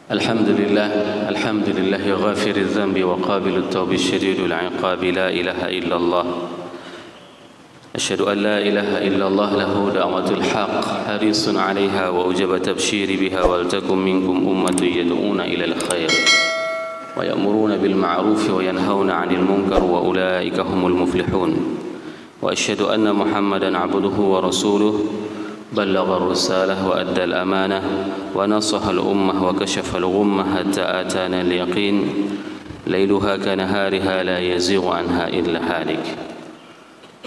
الحمد لله غافر الذنب وقابل التوب الشديد العقاب لا إله إلا الله أشهد أن لا إله إلا الله له دعوة الحق حريص عليها وأوجب تبشير بها ولتكن منكم أمة يدعون إلى الخير ويأمرون بالمعروف وينهون عن المنكر وأولئك هم المفلحون وأشهد أن محمدا عبده ورسوله بلغ الرسالة وأدى الأمانة ونصح الأمة وكشف الغمة حتى آتانا اليقين ليلها كنهارها لا يزيغ عنها إلا هالك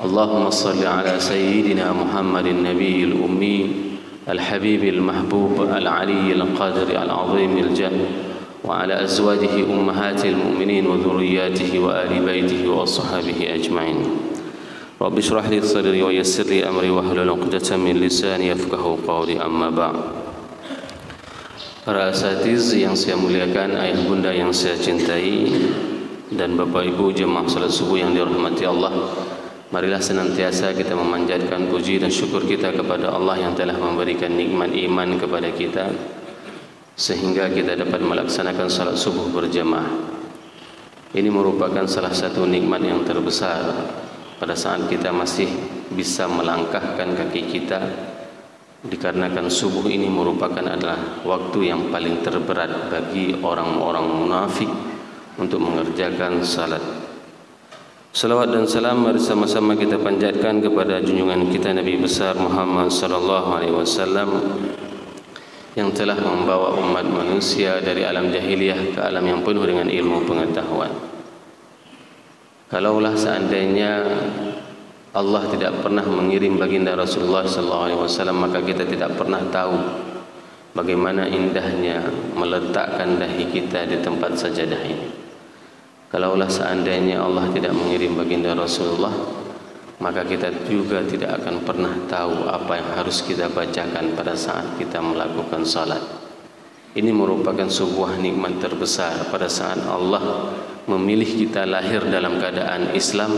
اللهم صل على سيدنا محمد النبي الأمي الحبيب المحبوب العلي القادر العظيم الجاه وعلى أزواجه أمهات المؤمنين وذرياته وآل بيته وصحبه أجمعين رب اشرح لي صدري ويسر لي أمري واحلل عقدة من لساني يفقهوا قولي أما بعد. Para asatiz yang saya muliakan, ayah bunda yang saya cintai, dan bapak ibu jemaah salat subuh yang dirahmati Allah, marilah senantiasa kita memanjatkan puji dan syukur kita kepada Allah yang telah memberikan nikmat iman kepada kita sehingga kita dapat melaksanakan salat subuh berjamaah. Ini merupakan salah satu nikmat yang terbesar pada saat kita masih bisa melangkahkan kaki kita, dikarenakan subuh ini merupakan adalah waktu yang paling terberat bagi orang-orang munafik untuk mengerjakan salat. Salawat dan salam mari sama-sama kita panjatkan kepada junjungan kita Nabi besar Muhammad sallallahu alaihi wasallam yang telah membawa umat manusia dari alam jahiliyah ke alam yang penuh dengan ilmu pengetahuan. Kalaulah seandainya Allah tidak pernah mengirim baginda Rasulullah SAW, maka kita tidak pernah tahu bagaimana indahnya meletakkan dahi kita di tempat sajadah ini. Kalaulah seandainya Allah tidak mengirim baginda Rasulullah, maka kita juga tidak akan pernah tahu apa yang harus kita bacakan pada saat kita melakukan salat. Ini merupakan sebuah nikmat terbesar pada saat Allah memilih kita lahir dalam keadaan Islam,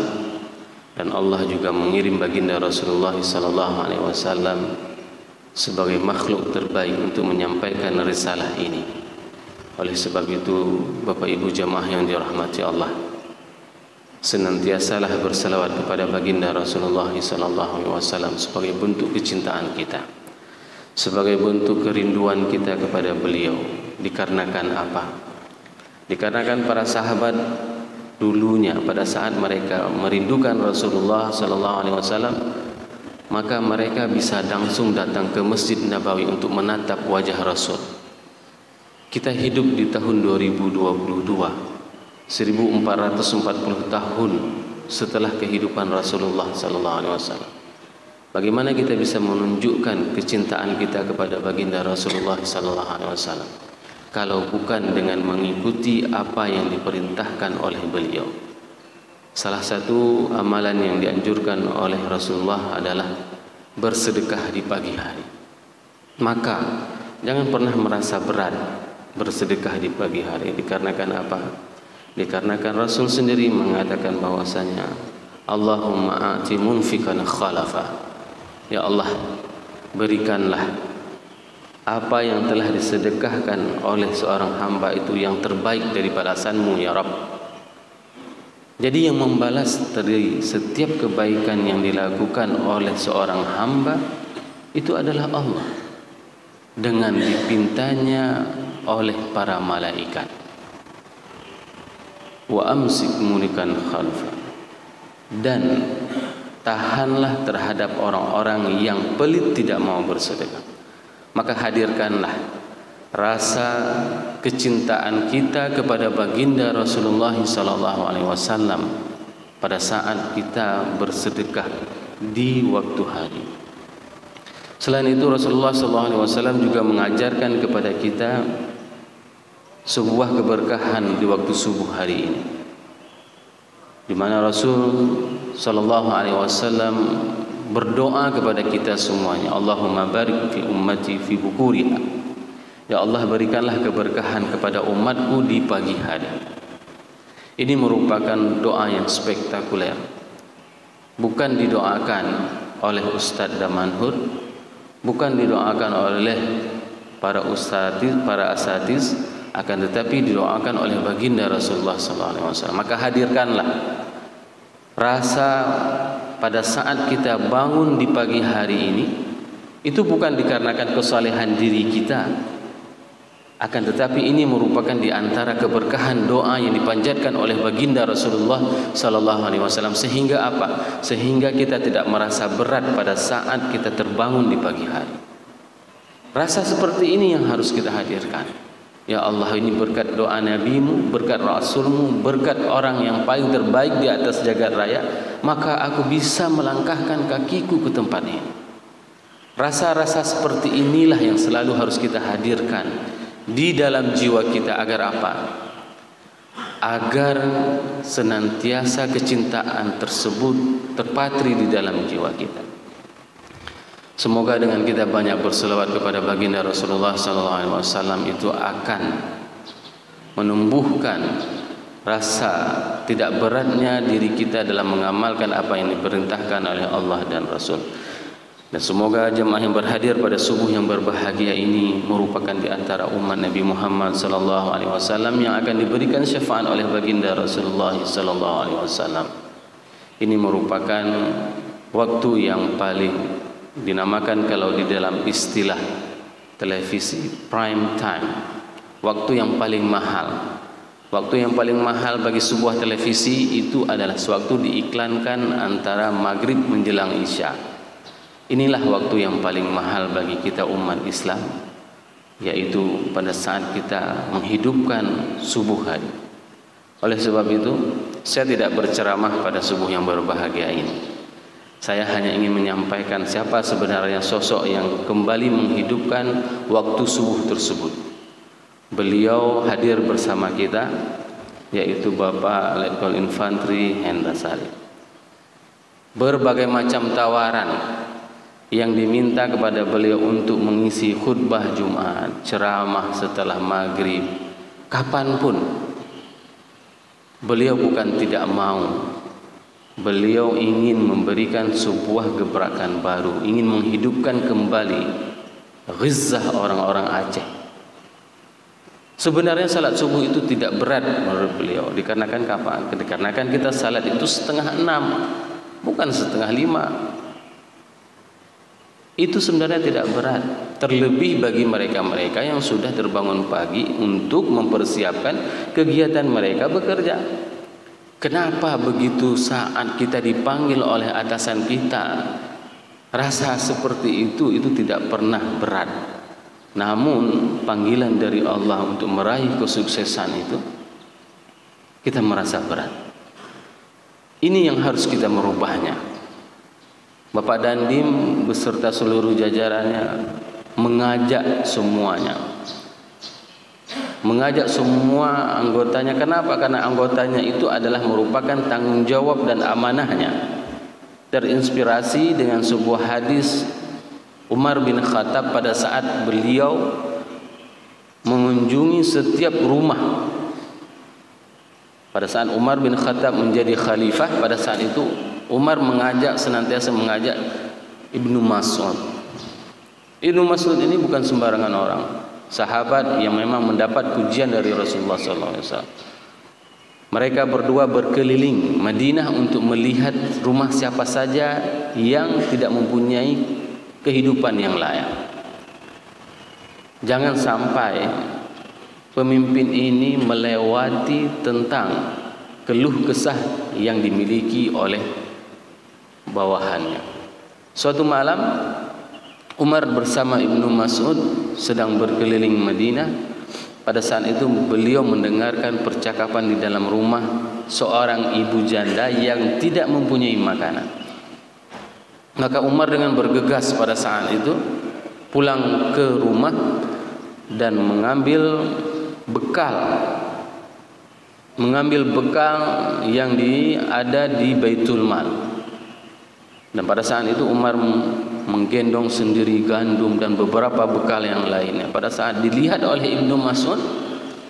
dan Allah juga mengirim baginda Rasulullah SAW sebagai makhluk terbaik untuk menyampaikan risalah ini. Oleh sebab itu, Bapak Ibu jamaah yang dirahmati Allah, senantiasalah berselawat kepada baginda Rasulullah SAW sebagai bentuk kecintaan kita, sebagai bentuk kerinduan kita kepada beliau. Dikarenakan apa? Dikarenakan para sahabat dulunya pada saat mereka merindukan Rasulullah SAW, maka mereka bisa langsung datang ke Masjid Nabawi untuk menatap wajah Rasul. Kita hidup di tahun 2022, 1440 tahun setelah kehidupan Rasulullah SAW. Bagaimana kita bisa menunjukkan kecintaan kita kepada baginda Rasulullah SAW kalau bukan dengan mengikuti apa yang diperintahkan oleh beliau? Salah satu amalan yang dianjurkan oleh Rasulullah adalah bersedekah di pagi hari. Maka jangan pernah merasa berat bersedekah di pagi hari. Dikarenakan apa? Dikarenakan Rasul sendiri mengatakan bahwasanya Allahumma a'ti munfikan khalafa. Ya Allah, berikanlah apa yang telah disedekahkan oleh seorang hamba itu yang terbaik dari balasanmu ya Rabb. Jadi yang membalas dari setiap kebaikan yang dilakukan oleh seorang hamba itu adalah Allah, dengan dipintanya oleh para malaikat. Wa amsik munikan khalfa, dan tahanlah terhadap orang-orang yang pelit tidak mau bersedekah. Maka hadirkanlah rasa kecintaan kita kepada baginda Rasulullah SAW pada saat kita bersedekah di waktu hari. Selain itu, Rasulullah SAW juga mengajarkan kepada kita sebuah keberkahan di waktu subuh hari ini, di mana Rasul SAW berdoa kepada kita semuanya, Allahumma barik fi ummati fi bukuriha. Ya Allah, berikanlah keberkahan kepada umatku di pagi hari. Ini merupakan doa yang spektakuler. Bukan didoakan oleh Ustadz Damanhur, bukan didoakan oleh para ustadz, para asatiz, akan tetapi didoakan oleh baginda Rasulullah SAW. Maka hadirkanlah rasa pada saat kita bangun di pagi hari ini, itu bukan dikarenakan kesalehan diri kita, akan tetapi ini merupakan di antara keberkahan doa yang dipanjatkan oleh baginda Rasulullah SAW. Sehingga apa? Sehingga kita tidak merasa berat pada saat kita terbangun di pagi hari. Rasa seperti ini yang harus kita hadirkan. Ya Allah, ini berkat doa Nabi-Mu, berkat Rasul-Mu, berkat orang yang paling terbaik di atas jagat raya, maka aku bisa melangkahkan kakiku ke tempat ini. Rasa-rasa seperti inilah yang selalu harus kita hadirkan di dalam jiwa kita. Agar apa? Agar senantiasa kecintaan tersebut terpatri di dalam jiwa kita. Semoga dengan kita banyak berselawat kepada baginda Rasulullah SAW itu akan menumbuhkan rasa tidak beratnya diri kita dalam mengamalkan apa yang diperintahkan oleh Allah dan Rasul. Dan semoga jemaah yang berhadir pada subuh yang berbahagia ini merupakan di antara umat Nabi Muhammad SAW yang akan diberikan syafaat oleh baginda Rasulullah SAW. Ini merupakan waktu yang paling dinamakan kalau di dalam istilah televisi prime time, waktu yang paling mahal. Waktu yang paling mahal bagi sebuah televisi itu adalah sewaktu diiklankan antara maghrib menjelang isya. Inilah waktu yang paling mahal bagi kita umat Islam, yaitu pada saat kita menghidupkan subuh hari. Oleh sebab itu, saya tidak berceramah pada subuh yang berbahagia ini. Saya hanya ingin menyampaikan siapa sebenarnya sosok yang kembali menghidupkan waktu subuh tersebut. Beliau hadir bersama kita, yaitu Bapak Letkol Infantri Hendra Sari. Berbagai macam tawaran yang diminta kepada beliau untuk mengisi khutbah Jumat, ceramah setelah maghrib, kapanpun. Beliau bukan tidak mau. Beliau ingin memberikan sebuah gebrakan baru, ingin menghidupkan kembali ghizah orang-orang Aceh. Sebenarnya salat subuh itu tidak berat menurut beliau. Dikarenakan kapan? Dikarenakan kita salat itu 5:30, bukan 4:30. Itu sebenarnya tidak berat. Terlebih bagi mereka-mereka yang sudah terbangun pagi untuk mempersiapkan kegiatan mereka bekerja. Kenapa begitu saat kita dipanggil oleh atasan kita, rasa seperti itu tidak pernah berat. Namun panggilan dari Allah untuk meraih kesuksesan itu kita merasa berat. Ini yang harus kita merubahnya. Bapak Dandim beserta seluruh jajarannya mengajak semuanya, mengajak semua anggotanya. Kenapa? Karena anggotanya itu adalah merupakan tanggung jawab dan amanahnya. Terinspirasi dengan sebuah hadis Umar bin Khattab pada saat beliau mengunjungi setiap rumah. Pada saat Umar bin Khattab menjadi khalifah, pada saat itu Umar senantiasa mengajak Ibnu Mas'ud. Ibnu Mas'ud ini bukan sembarangan orang, sahabat yang memang mendapat pujian dari Rasulullah SAW. Mereka berdua berkeliling Madinah untuk melihat rumah siapa saja yang tidak mempunyai kehidupan yang layak. Jangan sampai pemimpin ini melewati tentang keluh kesah yang dimiliki oleh bawahannya. Suatu malam Umar bersama Ibnu Mas'ud sedang berkeliling Madinah. Pada saat itu beliau mendengarkan percakapan di dalam rumah seorang ibu janda yang tidak mempunyai makanan. Maka Umar dengan bergegas pada saat itu pulang ke rumah dan mengambil bekal yang ada di Baitul Mal. Dan pada saat itu Umar menggendong sendiri gandum dan beberapa bekal yang lainnya. Pada saat dilihat oleh Ibnu Mas'ud,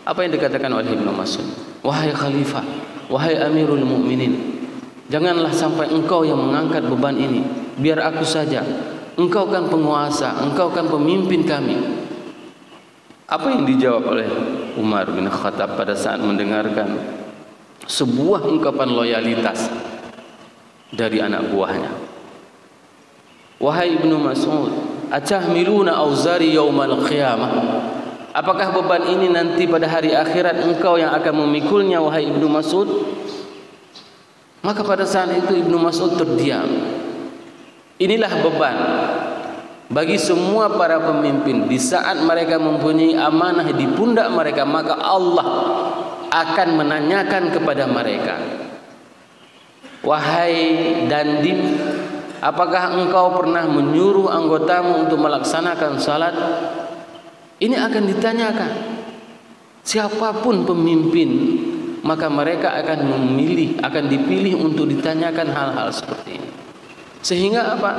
apa yang dikatakan oleh Ibnu Mas'ud? Wahai khalifah, wahai Amirul Mukminin, janganlah sampai engkau yang mengangkat beban ini, biar aku saja. Engkau kan penguasa, engkau kan pemimpin kami. Apa yang dijawab oleh Umar bin Khattab pada saat mendengarkan sebuah ungkapan loyalitas dari anak buahnya. Wahai Ibnu Mas'ud, atahmiluna auzari yaumal qiyamah? Apakah beban ini nanti pada hari akhirat engkau yang akan memikulnya, wahai Ibnu Mas'ud? Maka pada saat itu Ibnu Mas'ud terdiam. Inilah beban bagi semua para pemimpin. Di saat mereka mempunyai amanah di pundak mereka, maka Allah akan menanyakan kepada mereka, wahai Dandim, apakah engkau pernah menyuruh anggotamu untuk melaksanakan salat? Ini akan ditanyakan. Siapapun pemimpin, maka mereka akan dipilih untuk ditanyakan hal-hal seperti ini. Sehingga apa?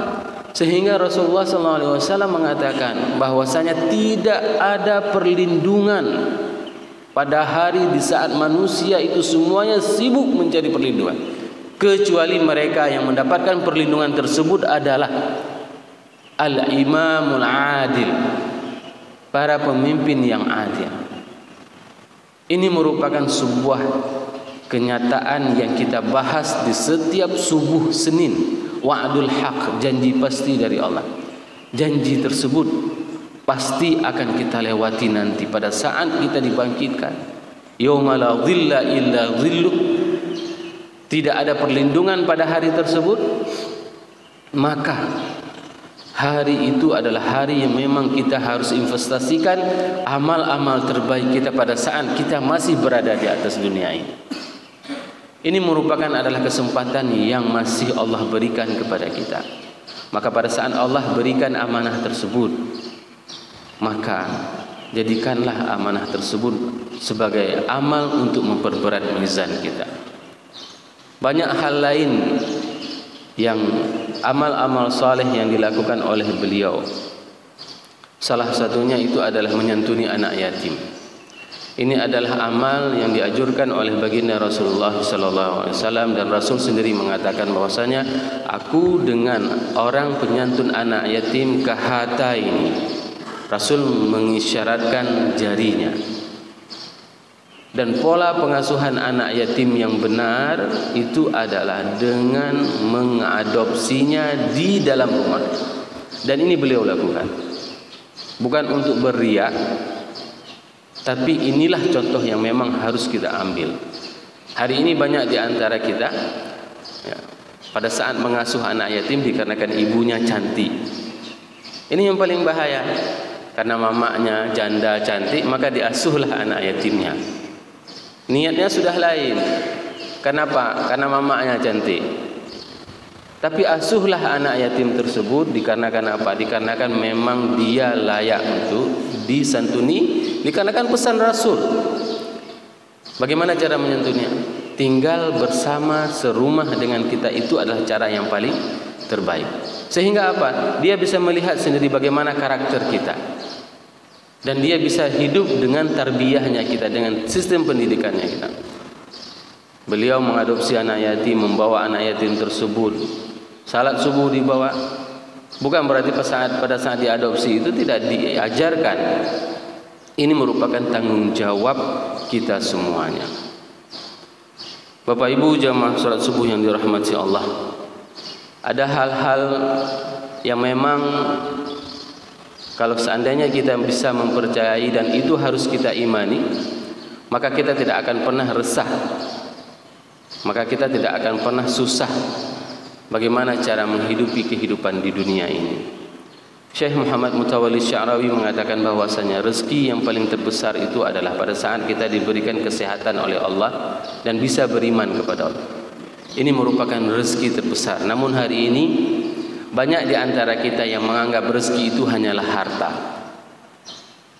Sehingga Rasulullah SAW mengatakan bahwasanya tidak ada perlindungan pada hari di saat manusia itu semuanya sibuk mencari perlindungan, kecuali mereka yang mendapatkan perlindungan tersebut adalah al-imamul adil, para pemimpin yang adil. Ini merupakan sebuah kenyataan yang kita bahas di setiap subuh Senin. Wa'dul haq, janji pasti dari Allah. Janji tersebut pasti akan kita lewati nanti pada saat kita dibangkitkan. Yauma la dhilla illa dhilluh. Tidak ada perlindungan pada hari tersebut. Maka hari itu adalah hari yang memang kita harus investasikan amal-amal terbaik kita pada saat kita masih berada di atas dunia ini. Ini merupakan adalah kesempatan yang masih Allah berikan kepada kita. Maka pada saat Allah berikan amanah tersebut, maka jadikanlah amanah tersebut sebagai amal untuk memperberat mizan kita. Banyak hal lain yang amal-amal saleh yang dilakukan oleh beliau. Salah satunya itu adalah menyantuni anak yatim. Ini adalah amal yang dianjurkan oleh baginda Rasulullah SAW, dan Rasul sendiri mengatakan bahwasanya aku dengan orang penyantun anak yatim kahata ini. Rasul mengisyaratkan jarinya. Dan pola pengasuhan anak yatim yang benar itu adalah dengan mengadopsinya di dalam rumah. Dan ini beliau lakukan. Bukan untuk berriak, tapi inilah contoh yang memang harus kita ambil. Hari ini banyak di antara kita ya, pada saat mengasuh anak yatim dikarenakan ibunya cantik. Ini yang paling bahaya. Karena mamanya janda cantik, maka diasuhlah anak yatimnya. Niatnya sudah lain. Kenapa? Karena mamanya cantik. Tapi asuhlah anak yatim tersebut dikarenakan apa? Dikarenakan memang dia layak untuk disantuni. Dikarenakan pesan Rasul. Bagaimana cara menyantuninya? Tinggal bersama serumah dengan kita, itu adalah cara yang paling terbaik. Sehingga apa? Dia bisa melihat sendiri bagaimana karakter kita. Dan dia bisa hidup dengan tarbiyahnya kita, dengan sistem pendidikannya kita. Beliau mengadopsi anak yatim, membawa anak yatim tersebut. Salat subuh dibawa. Bukan berarti pada saat diadopsi itu tidak diajarkan. Ini merupakan tanggung jawab kita semuanya. Bapak Ibu jamaah salat subuh yang dirahmati Allah, ada hal-hal yang memang kalau seandainya kita bisa mempercayai dan itu harus kita imani, maka kita tidak akan pernah resah, maka kita tidak akan pernah susah bagaimana cara menghidupi kehidupan di dunia ini. Syekh Muhammad Mutawalli Sya'rawi mengatakan bahwasanya rezeki yang paling terbesar itu adalah pada saat kita diberikan kesehatan oleh Allah dan bisa beriman kepada Allah. Ini merupakan rezeki terbesar. Namun hari ini banyak di antara kita yang menganggap rezeki itu hanyalah harta.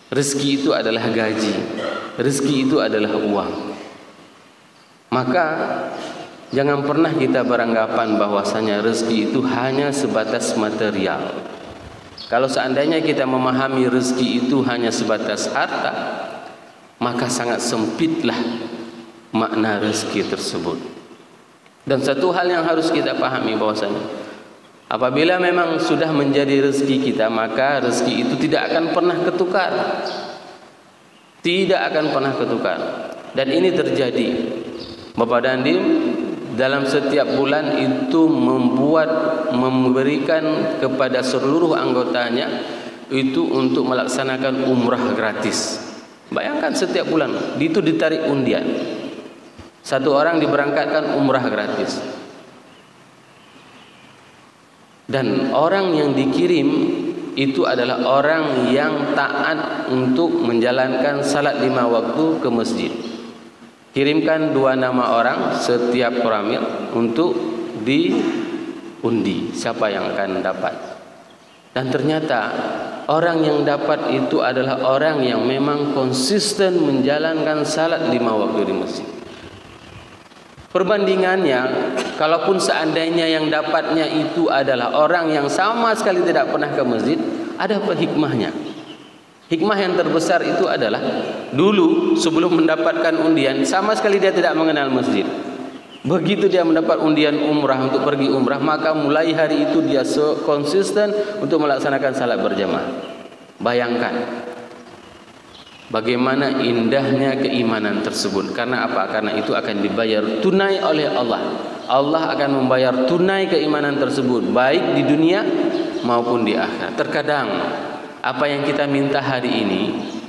Rezeki itu adalah gaji. Rezeki itu adalah uang. Maka jangan pernah kita beranggapan bahwasanya rezeki itu hanya sebatas material. Kalau seandainya kita memahami rezeki itu hanya sebatas harta, maka sangat sempitlah makna rezeki tersebut. Dan satu hal yang harus kita pahami bahwasanya apabila memang sudah menjadi rezeki kita, maka rezeki itu tidak akan pernah ketukar. Tidak akan pernah ketukar. Dan ini terjadi. Bapak Dandim dalam setiap bulan itu memberikan kepada seluruh anggotanya itu untuk melaksanakan umrah gratis. Bayangkan setiap bulan itu ditarik undian. Satu orang diberangkatkan umrah gratis. Dan orang yang dikirim itu adalah orang yang taat untuk menjalankan salat 5 waktu ke masjid. Kirimkan 2 nama orang setiap Ramil untuk diundi siapa yang akan dapat. Dan ternyata orang yang dapat itu adalah orang yang memang konsisten menjalankan salat 5 waktu di masjid. Perbandingannya, kalaupun seandainya yang dapatnya itu adalah orang yang sama sekali tidak pernah ke masjid, ada apa hikmahnya? Hikmah yang terbesar itu adalah dulu sebelum mendapatkan undian sama sekali dia tidak mengenal masjid. Begitu dia mendapat undian umrah untuk pergi umrah, maka mulai hari itu dia konsisten untuk melaksanakan salat berjamaah. Bayangkan bagaimana indahnya keimanan tersebut. Karena apa? Karena itu akan dibayar tunai oleh Allah. Allah akan membayar tunai keimanan tersebut baik di dunia maupun di akhirat. Terkadang apa yang kita minta hari ini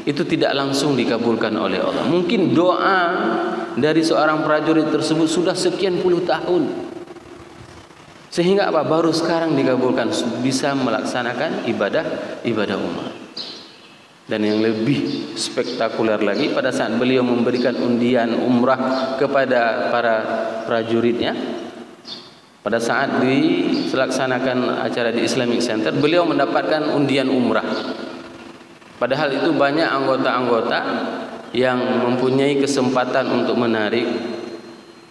itu tidak langsung dikabulkan oleh Allah. Mungkin doa dari seorang prajurit tersebut sudah sekian puluh tahun, sehingga apa? Baru sekarang dikabulkan, bisa melaksanakan ibadah umrah. Dan yang lebih spektakuler lagi, pada saat beliau memberikan undian umrah kepada para prajuritnya, pada saat dilaksanakan acara di Islamic Center, beliau mendapatkan undian umrah. Padahal itu banyak anggota-anggota yang mempunyai kesempatan untuk menarik,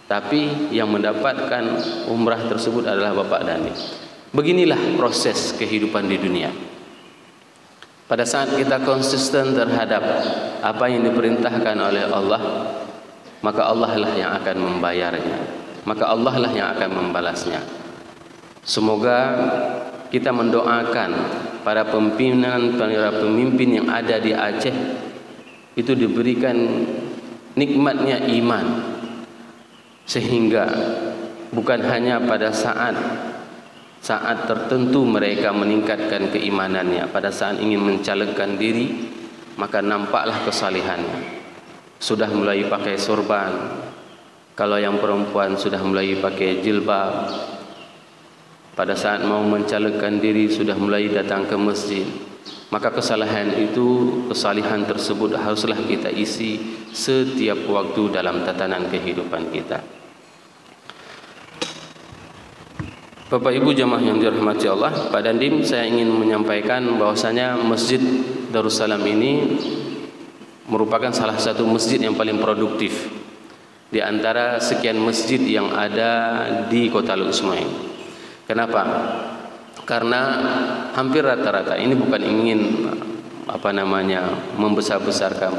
tapi yang mendapatkan umrah tersebut adalah Bapak Dandim. Beginilah proses kehidupan di dunia. Pada saat kita konsisten terhadap apa yang diperintahkan oleh Allah, maka Allah lah yang akan membayarnya, maka Allah lah yang akan membalasnya. Semoga kita mendoakan para pemimpin yang ada di Aceh itu diberikan nikmatnya iman, sehingga bukan hanya pada saat tertentu mereka meningkatkan keimanannya. Pada saat ingin mencalonkan diri, maka nampaklah kesalehannya. Sudah mulai pakai sorban, kalau yang perempuan sudah mulai pakai jilbab. Pada saat mau mencalonkan diri sudah mulai datang ke masjid. Maka kesalahan itu, kesalihan tersebut haruslah kita isi setiap waktu dalam tatanan kehidupan kita. Bapak Ibu jamaah yang dirahmati Allah, Pak Dandim, saya ingin menyampaikan bahwasanya Masjid Darussalam ini merupakan salah satu masjid yang paling produktif di antara sekian masjid yang ada di Kota Luk Ismail. Kenapa? Karena hampir rata-rata, ini bukan ingin membesar-besarkan,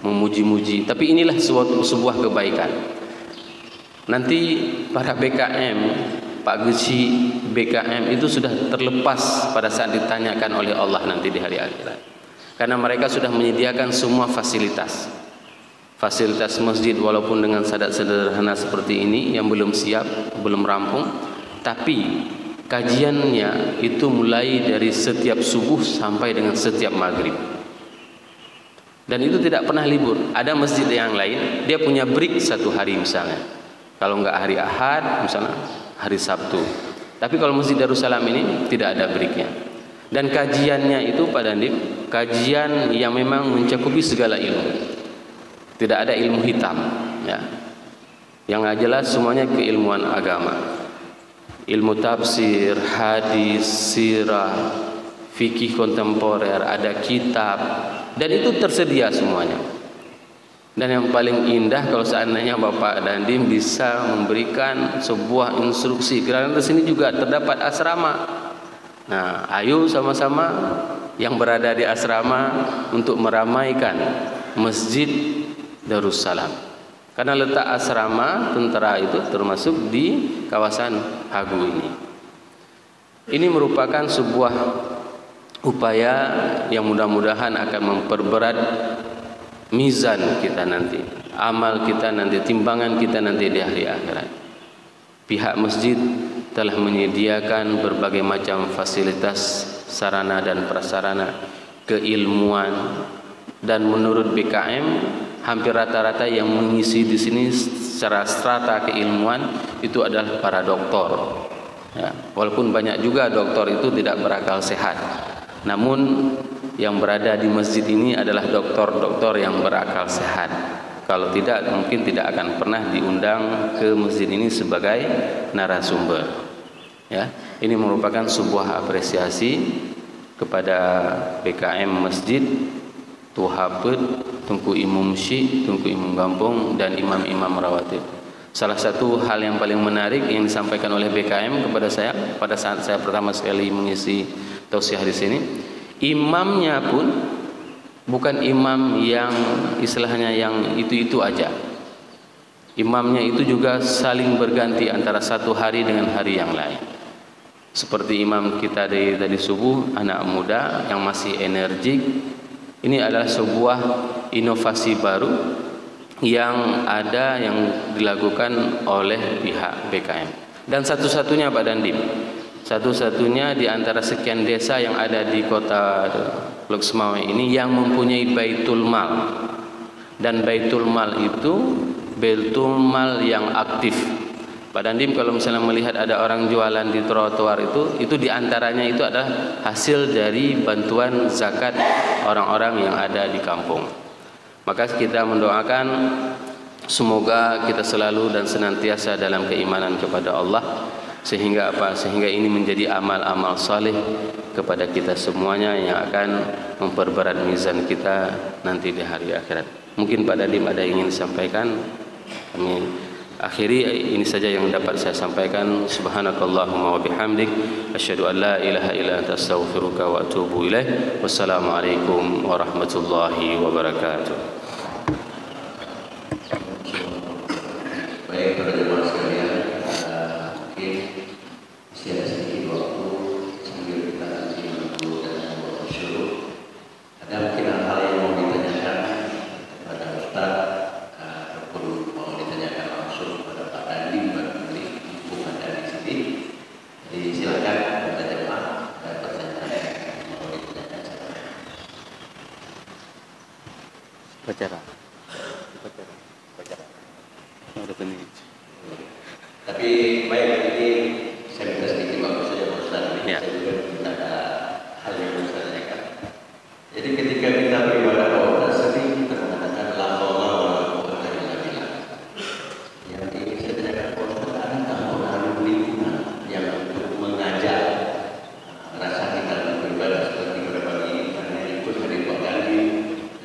memuji-muji, tapi inilah sebuah kebaikan. Nanti para BKM, Pak Geci BKM itu sudah terlepas pada saat ditanyakan oleh Allah nanti di hari akhirat. Karena mereka sudah menyediakan semua fasilitas masjid, walaupun dengan sederhana seperti ini yang belum siap, belum rampung, tapi kajiannya itu mulai dari setiap subuh sampai dengan setiap maghrib. Dan itu tidak pernah libur. Ada masjid yang lain, dia punya break satu hari misalnya. Kalau enggak hari Ahad, misalnya hari Sabtu. Tapi kalau Masjid Darussalam ini tidak ada breaknya. Dan kajiannya itu Pak Dandim, kajian yang memang mencakupi segala ilmu. Tidak ada ilmu hitam, ya. Yang jelas semuanya keilmuan agama. Ilmu tafsir, hadis, sirah, fikih kontemporer, ada kitab, dan itu tersedia semuanya. Dan yang paling indah kalau seandainya Bapak Dandim bisa memberikan sebuah instruksi, karena di sini juga terdapat asrama. Nah, ayo sama-sama yang berada di asrama untuk meramaikan Masjid Darussalam. Karena letak asrama tentara itu termasuk di kawasan Hagu ini. Ini merupakan sebuah upaya yang mudah-mudahan akan memperberat mizan kita nanti, amal kita nanti, timbangan kita nanti di hari akhirat. Pihak masjid telah menyediakan berbagai macam fasilitas, sarana dan prasarana, keilmuan, dan menurut BKM hampir rata-rata yang mengisi di sini secara strata keilmuan itu adalah para doktor. Ya, walaupun banyak juga doktor itu tidak berakal sehat, namun yang berada di masjid ini adalah doktor-doktor yang berakal sehat. Kalau tidak, mungkin tidak akan pernah diundang ke masjid ini sebagai narasumber. Ya, ini merupakan sebuah apresiasi kepada BKM Masjid, Tuhapet, Tunku Imam Syekh, Tunku Imam Gampung, dan imam-imam rawatib. Salah satu hal yang paling menarik yang disampaikan oleh BKM kepada saya pada saat saya pertama sekali mengisi tausiah di sini, imamnya pun bukan imam yang istilahnya yang itu-itu aja. Imamnya itu juga saling berganti antara satu hari dengan hari yang lain. Seperti imam kita dari tadi subuh, anak muda yang masih energik. Ini adalah sebuah inovasi baru yang ada, yang dilakukan oleh pihak BKM. Dan satu-satunya Pak Dandim, satu-satunya di antara sekian desa yang ada di kota Loksmawe ini yang mempunyai Baitul Mal. Dan Baitul Mal itu Baitul Mal yang aktif. Pak Dandim, kalau misalnya melihat ada orang jualan di trotoar itu diantaranya itu adalah hasil dari bantuan zakat orang-orang yang ada di kampung. Maka kita mendoakan semoga kita selalu dan senantiasa dalam keimanan kepada Allah, sehingga apa? Sehingga ini menjadi amal-amal saleh kepada kita semuanya yang akan memperberat mizan kita nanti di hari akhirat. Mungkin Pak Dandim ada yang ingin disampaikan. Kami akhiri, ini saja yang dapat saya sampaikan. Subhanakallahumma wa bihamdik, asyhadu an la ilaha illa anta astaghfiruka wa atubu ilaik. Wassalamualaikum warahmatullahi wabarakatuh. Baik, para jemaah sekalian, mungkin masih ada sedikit waktu sambil kita nanti menunggu dan bersyukur. Ada mungkin hal yang mau ditanyakan kepada Ustaz, ataupun mau ditanyakan langsung kepada Pak Dandim barangkali hubungan dari sini. Jadi silakan para jemaah dan pertanyaan yang mau ditanyakan. Bicara. Tapi baik, ini saya minta sedikit waktu saja Pak Ustaz. Ya. Saya juga ada hal yang harus saya tanyakan. Jadi ketika kita beribadah kepada Allah, sering kita mengatakan la haula wala quwwata illa billah. Yang ingin saya tanyakan Pak Ustaz, adakah pengaruh lingkungan yang untuk mengajak rasa kita beribadah seperti pada pagi ini, karena ikut hadir Pak Dandim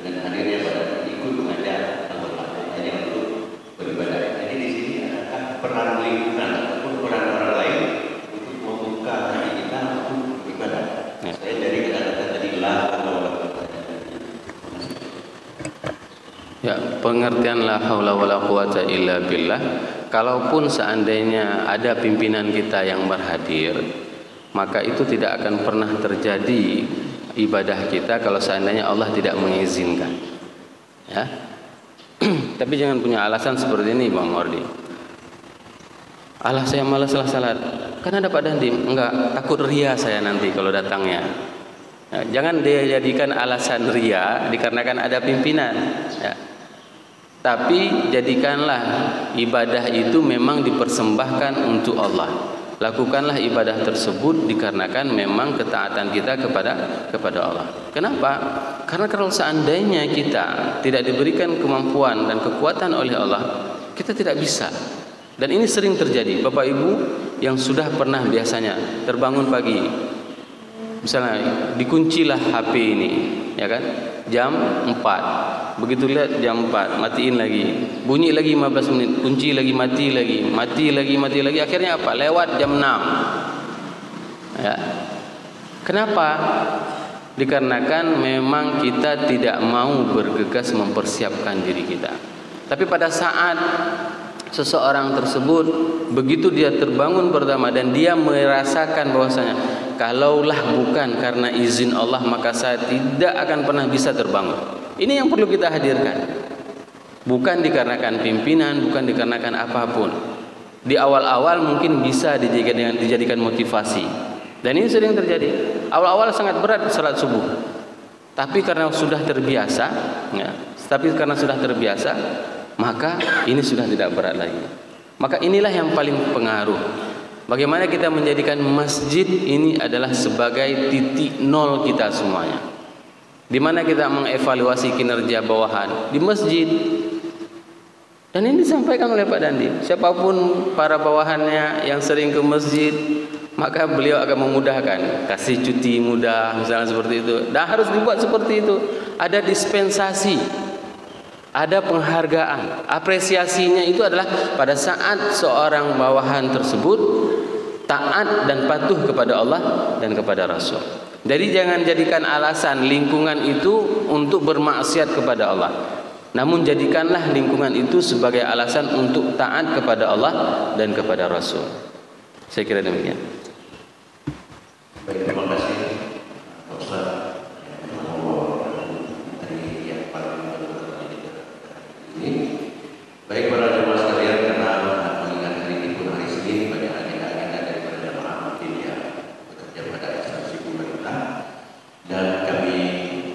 dengan hadirnya pada ikut mengajak anggotanya untuk beribadah. Jadi di sini adakah peran lingkungan ataupun peran orang lain untuk membuka hati kita untuk beribadah? Ya. Saya dari kata-kata tadi lah. Ya, pengertian la haula wala quwata illa billah, kalaupun seandainya ada pimpinan kita yang berhadir, maka itu tidak akan pernah terjadi ibadah kita kalau seandainya Allah tidak mengizinkan. Ya. Tapi jangan punya alasan seperti ini Bang Ordi. Alah, saya malaslah salat. Kan ada Pak Dandim. Enggak, takut ria saya nanti kalau datangnya. Ya, jangan dia jadikan alasan ria dikarenakan ada pimpinan. Ya. Tapi jadikanlah ibadah itu memang dipersembahkan untuk Allah. Lakukanlah ibadah tersebut dikarenakan memang ketaatan kita kepada Allah. Kenapa? Karena kalau seandainya kita tidak diberikan kemampuan dan kekuatan oleh Allah, kita tidak bisa. Dan ini sering terjadi. Bapak Ibu yang sudah pernah biasanya terbangun pagi, misalnya dikuncilah HP ini, ya kan? Jam 4. Begitu lihat jam 4, matiin lagi. Bunyi lagi 15 menit, kunci lagi, mati lagi, mati lagi. Akhirnya apa? Lewat jam 6. Ya. Kenapa? Dikarenakan memang kita tidak mau bergegas mempersiapkan diri kita. Tapi pada saat seseorang tersebut begitu dia terbangun pertama dan dia merasakan bahwasanya kalaulah bukan karena izin Allah maka saya tidak akan pernah bisa terbangun. Ini yang perlu kita hadirkan. Bukan dikarenakan pimpinan, bukan dikarenakan apapun. Di awal-awal mungkin bisa dijadikan motivasi. Dan ini sering terjadi. Awal-awal sangat berat salat subuh. Tapi karena sudah terbiasa, ya, maka ini sudah tidak berat lagi. Maka inilah yang paling pengaruh. Bagaimana kita menjadikan masjid ini adalah sebagai titik nol kita semuanya. Di mana kita mengevaluasi kinerja bawahan di masjid. Dan ini disampaikan oleh Pak Dandi. Siapapun para bawahannya yang sering ke masjid, maka beliau akan memudahkan, kasih cuti mudah misalnya seperti itu. Dan harus dibuat seperti itu. Ada dispensasi, ada penghargaan. Apresiasinya itu adalah pada saat seorang bawahan tersebut taat dan patuh kepada Allah dan kepada Rasul. Jadi jangan jadikan alasan lingkungan itu untuk bermaksiat kepada Allah. Namun jadikanlah lingkungan itu sebagai alasan untuk taat kepada Allah dan kepada Rasul. Saya kira demikian. Baik, terima kasih Pak Ustaz. Dari yang paling ini. Baik para jemaah sekalian, karena mengingat hari ini pun hari Senin, banyak agenda-agenda daripada jemaah mungkin yang bekerja pada instansi pemerintah, dan kami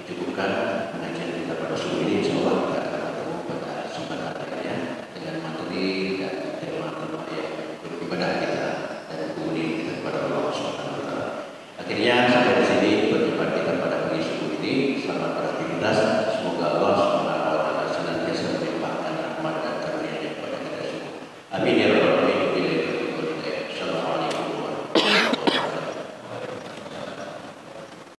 cukupkan pengajian kita pada subuh ini. Insyaallah kita akan bertemu pada kesempatan lainnya dengan materi dan tema-tema yang beribadah kita dan kemudian kita kepada Allah Subhanahu wa taala. Akhirnya sampai di sini perjumpaan kita pada pagi subuh ini. Selamat beraktivitas. Semoga Allah Subhanahu wa taala senantiasa melimpahkan rahmat dan karunia-Nya kepada kita semua. Amin ya